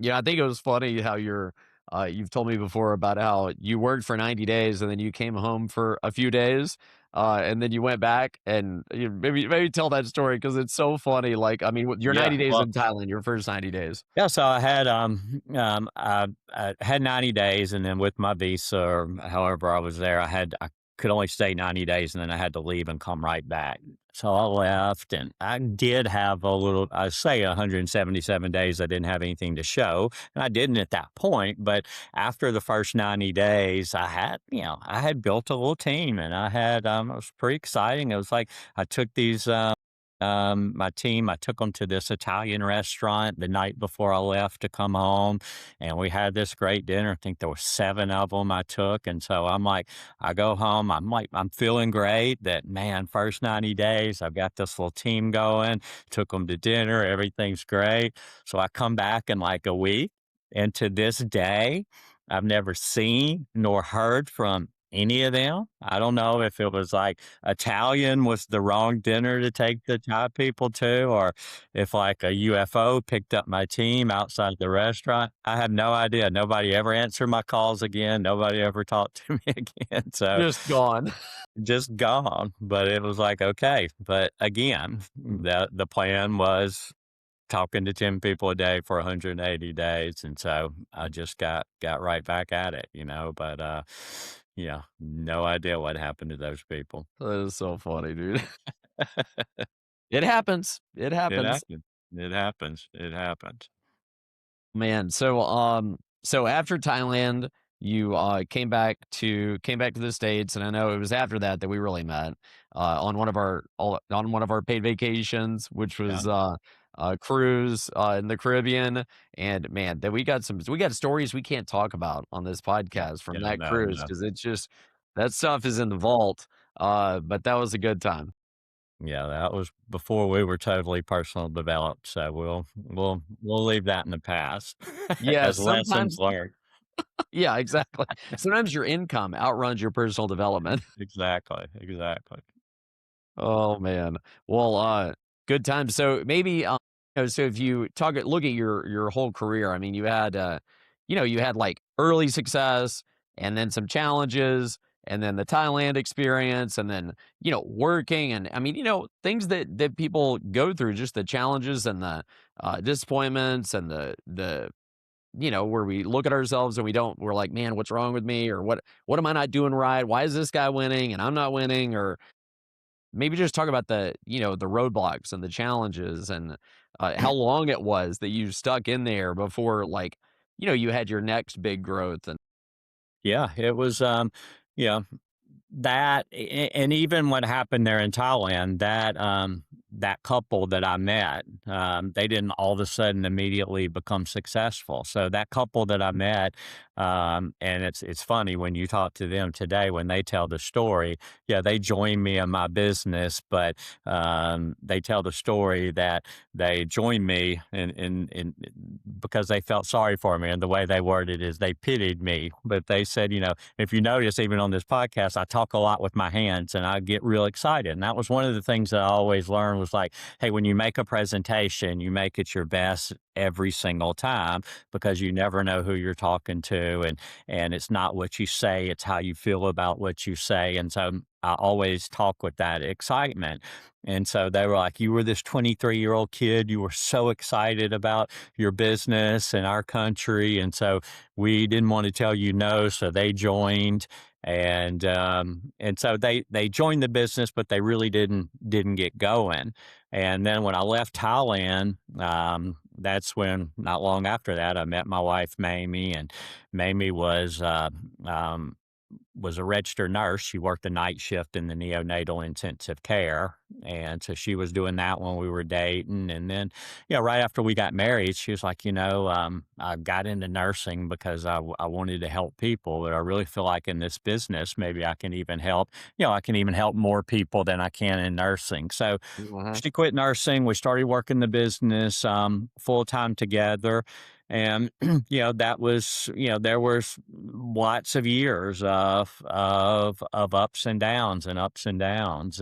Yeah, I think it was funny how you've told me before about how you worked for 90 days and then you came home for a few days, and then you went back and you maybe tell that story because it's so funny. Like, I mean, your Yeah, 90 days well, in Thailand, your first 90 days. yeah, so I had 90 days, and then with my visa or however I was there, I could only stay 90 days, and then I had to leave and come right back. So I left, and I did have a little, I say 177 days. I didn't have anything to show, and I didn't at that point. But after the first 90 days, I had built a little team, and it was pretty exciting. It was like I took my team, I took them to this Italian restaurant the night before I left to come home, and we had this great dinner. I think there were 7 of them I took, and so I go home, I'm feeling great that, man, first 90 days, I've got this little team going, took them to dinner, everything's great. So I come back in like a week, and to this day, I've never seen nor heard from any of them. I don't know if it was like Italian was the wrong dinner to take the Thai people to, or if like a UFO picked up my team outside the restaurant. I have no idea. Nobody ever answered my calls again. Nobody ever talked to me again. So Just gone. just gone. But it was like, okay. But again, the plan was talking to 10 people a day for 180 days. And so I just got right back at it, but yeah, no idea what happened to those people. That is so funny, dude. It happens. It It happens. happens. It happens. It happens. Man, so after Thailand, you came back to the States, and I know it was after that that we really met on one of our paid vacations, which Yeah. was a cruise in the Caribbean. And man, that we got stories we can't talk about on this podcast from Yeah, that no, cruise no. because it's just that stuff is in the vault. But that was a good time. Yeah, that was before we were totally personal developed, so we'll leave that in the past Yeah, as lessons sometimes, learned. yeah, exactly. Sometimes your income outruns your personal development. Exactly, exactly. Oh, man. Well, good times. So maybe, so if you look at your whole career, I mean, you had like early success and then some challenges and then the Thailand experience and then, working and I mean, things that people go through, just the challenges and the disappointments and where we look at ourselves and we're like, man, what's wrong with me? Or what am I not doing right? Why is this guy winning and I'm not winning? Or maybe just talk about the roadblocks and the challenges and, how long it was that you stuck in there before, like, you had your next big growth and Yeah, it was, yeah, and even what happened there in Thailand, that couple that I met, they didn't all of a sudden immediately become successful. So that couple that I met, and it's funny when you talk to them today when they tell the story. Yeah, they joined me in my business, but they tell the story that they joined me in because they felt sorry for me, and the way they worded it is they pitied me. But they said, if you notice, even on this podcast, I talk a lot with my hands and I get real excited. And that was one of the things that I always learned was like, hey, when you make a presentation, you make it your best every single time because you never know who you're talking to. And it's not what you say, it's how you feel about what you say. And so I always talk with that excitement. And so they were like, you were this 23-year-old kid. You were so excited about your business and our country. And so we didn't want to tell you no. So they joined and so they joined the business, but they really didn't get going. And then when I left Thailand, that's when not long after that I met my wife Mamie, and Mamie um, was a registered nurse. She worked the night shift in the neonatal intensive care. And so she was doing that when we were dating. And then, right after we got married, she was like, I got into nursing because I wanted to help people. But I really feel like in this business, maybe I can even help more people than I can in nursing. So Mhm. she quit nursing. We started working the business full time together. And that was there was lots of years of ups and downs and ups and downs.